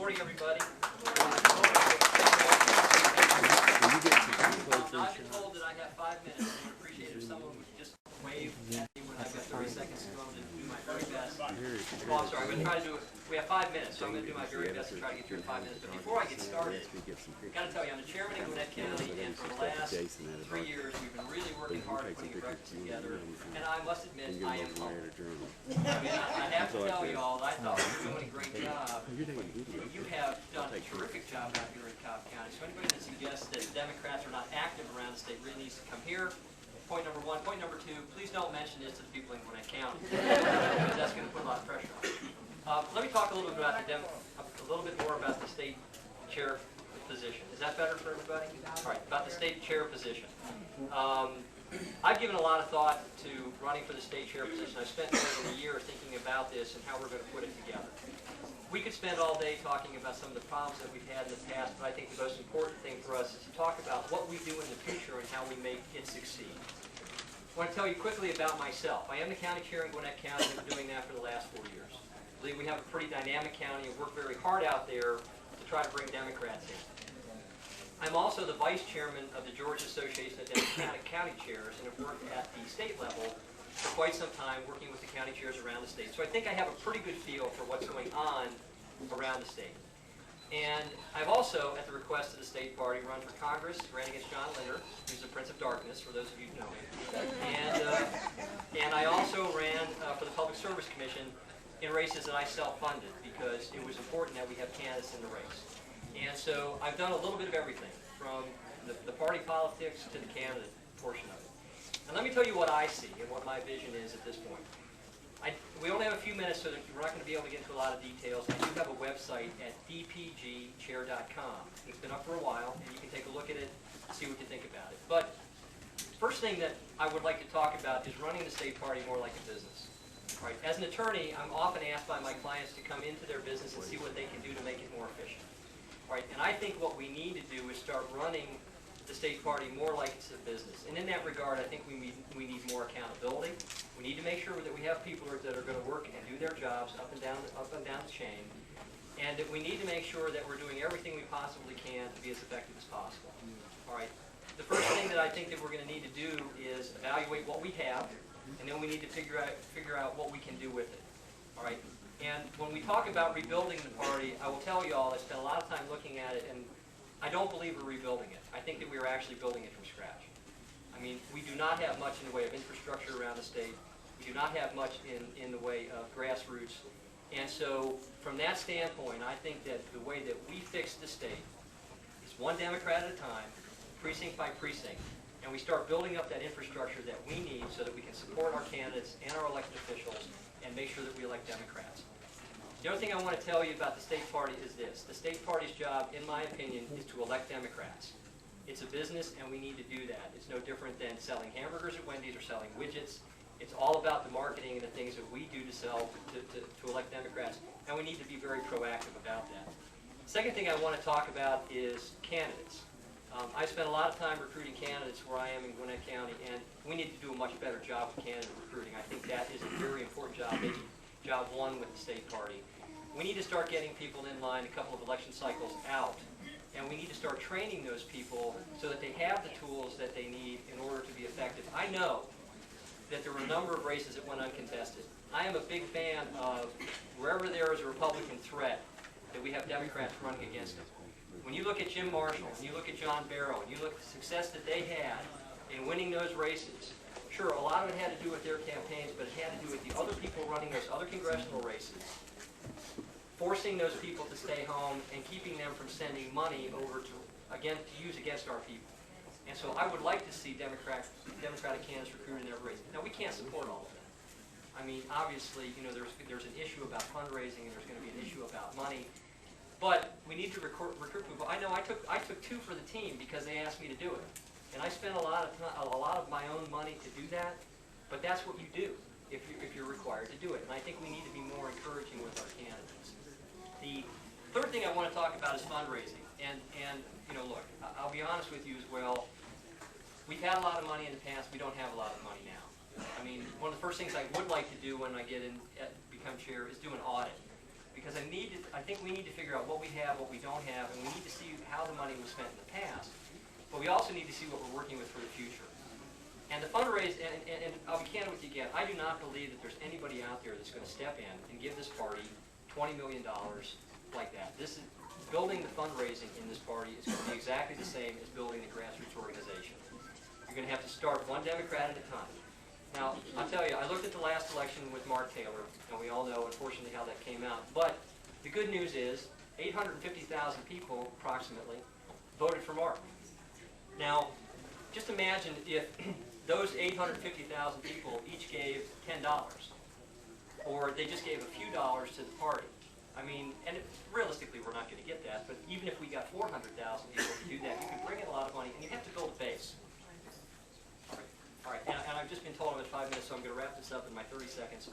morning, everybody. I've been told that I have 5 minutes. I would appreciate it if someone would just wave at me when I've got 30 seconds to go and do my very best. Well, I'm sorry, I'm going to try to do it. We have 5 minutes, so I'm going to do my very best to try to get through in 5 minutes. But before I get started, I've got to tell you, I'm the chairman of Gwinnett County, and for the last 3 years, we've been really working hard at putting a breakfast together. And I must admit, I am humbled. I mean, I have to tell you all, I thought we were doing a great job. You have done a terrific job out here in Cobb County. So anybody that suggests that Democrats are not active around the state really needs to come here. Point number one. Point number two, please don't mention this to the people in Gwinnett County, because that's going to put a lot of pressure on. Let me talk a little bit about more about the state chair position. Is that better for everybody? All right, about the state chair position. I've given a lot of thought to running for the state chair position. I've spent more than a year thinking about this and how we're going to put it together. We could spend all day talking about some of the problems that we've had in the past, but I think the most important thing for us is to talk about what we do in the future and how we make it succeed. I want to tell you quickly about myself. I am the county chair in Gwinnett County. I've been doing that for the last 4 years. I believe we have a pretty dynamic county and work very hard out there to try to bring Democrats in. I'm also the vice chairman of the Georgia Association of Democratic County Chairs and have worked at the state level for quite some time working with the county chairs around the state. So I think I have a pretty good feel for what's going on around the state. And I've also, at the request of the state party, run for Congress, ran against John Linder, who's the Prince of Darkness, for those of you who know him. And I also ran for the Public Service Commission in races that I self-funded because it was important that we have candidates in the race. And so I've done a little bit of everything, from the party politics to the candidate portion of it. And let me tell you what I see and what my vision is at this point. We only have a few minutes, so we're not going to be able to get into a lot of details. I do have a website at dpgchair.com. It's been up for a while, and you can take a look at it and see what you think about it. But first thing that I would like to talk about is running the state party more like a business. Right? As an attorney, I'm often asked by my clients to come into their business and see what they can do to make it more efficient. Right? And I think what we need to do is start running the state party more like it's a business. And in that regard, I think we need more accountability. We need to make sure that we have people that are going to work and do their jobs up and down the chain. And that we need to make sure that we're doing everything we possibly can to be as effective as possible. All right. The first thing that I think that we're going to need to do is evaluate what we have, and then we need to figure out what we can do with it. All right. And when we talk about rebuilding the party, I will tell you all, I spent a lot of time looking at it, and I don't believe we're rebuilding it. I think that we are actually building it from scratch. I mean, we do not have much in the way of infrastructure around the state. We do not have much in the way of grassroots. And so, from that standpoint, I think that the way that we fix the state is one Democrat at a time, precinct by precinct, and we start building up that infrastructure that we need so that we can support our candidates and our elected officials and make sure that we elect Democrats. The other thing I want to tell you about the state party is this. The state party's job, in my opinion, is to elect Democrats. It's a business, and we need to do that. It's no different than selling hamburgers at Wendy's or selling widgets. It's all about the marketing and the things that we do to sell, to elect Democrats, and we need to be very proactive about that. The second thing I want to talk about is candidates. I spent a lot of time recruiting candidates where I am in Gwinnett County, and we need to do a much better job of candidate recruiting. I think that is a very important job, maybe job one with the state party. We need to start getting people in line a couple of election cycles out, and we need to start training those people so that they have the tools that they need in order to be effective. I know that there were a number of races that went uncontested. I am a big fan of wherever there is a Republican threat that we have Democrats running against them. When you look at Jim Marshall, and you look at John Barrow, and you look at the success that they had in winning those races, sure, a lot of it had to do with their campaigns, but it had to do with the other people running those other congressional races, forcing those people to stay home and keeping them from sending money over to use against our people. And so I would like to see Democratic candidates recruited in every race. Now, we can't support all of that. I mean, obviously, you know, there's an issue about fundraising, and there's going to be an issue about money. But we need to recruit people. I know I took 2 for the team because they asked me to do it. And I spent a lot of my own money to do that, but that's what you do if you're required to do it. And I think we need to be more encouraging with our candidates. The third thing I want to talk about is fundraising. And you know, look, I'll be honest with you as well. We've had a lot of money in the past. We don't have a lot of money now. I mean, one of the first things I would like to do when I become chair is do an audit. because I think we need to figure out what we have, what we don't have, and we need to see how the money was spent in the past. But we also need to see what we're working with for the future. And the fundraise, and I'll be candid with you again, I do not believe that there's anybody out there that's going to step in and give this party $20 million like that. This is building the fundraising in this party is going to be exactly the same as building the grassroots organization. You're going to have to start one Democrat at a time. Now, I'll tell you, I looked at the last election with Mark Taylor, and we all know, unfortunately, how that came out. But the good news is 850,000 people, approximately, voted for Mark. Now, just imagine if those 850,000 people each gave $10, or they just gave a few dollars to the party. I mean, and realistically, we're not going to get that, but even if we got 400,000 people to do that, you could bring in a lot of money, and you have to build a base. All right, and I've just been told I'm at 5 minutes, so I'm going to wrap this up in my 30 seconds.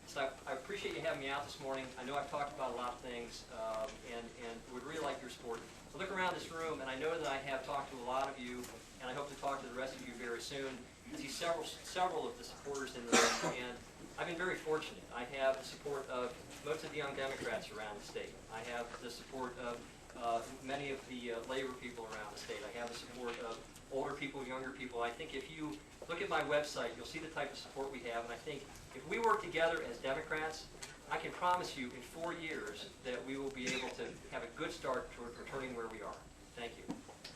So I appreciate you having me out this morning. I know I've talked about a lot of things, and would really like your support. So look around this room, and I know that I have talked to a lot of you, and I hope to talk to the rest of you very soon. I see several of the supporters in the room, and I've been very fortunate. I have the support of most of the young Democrats around the state. I have the support of many of the labor people around the state. I have the support of older people, younger people. I think if you look at my website, you'll see the type of support we have. And I think if we work together as Democrats, I can promise you in 4 years that we will be able to have a good start toward returning where we are. Thank you.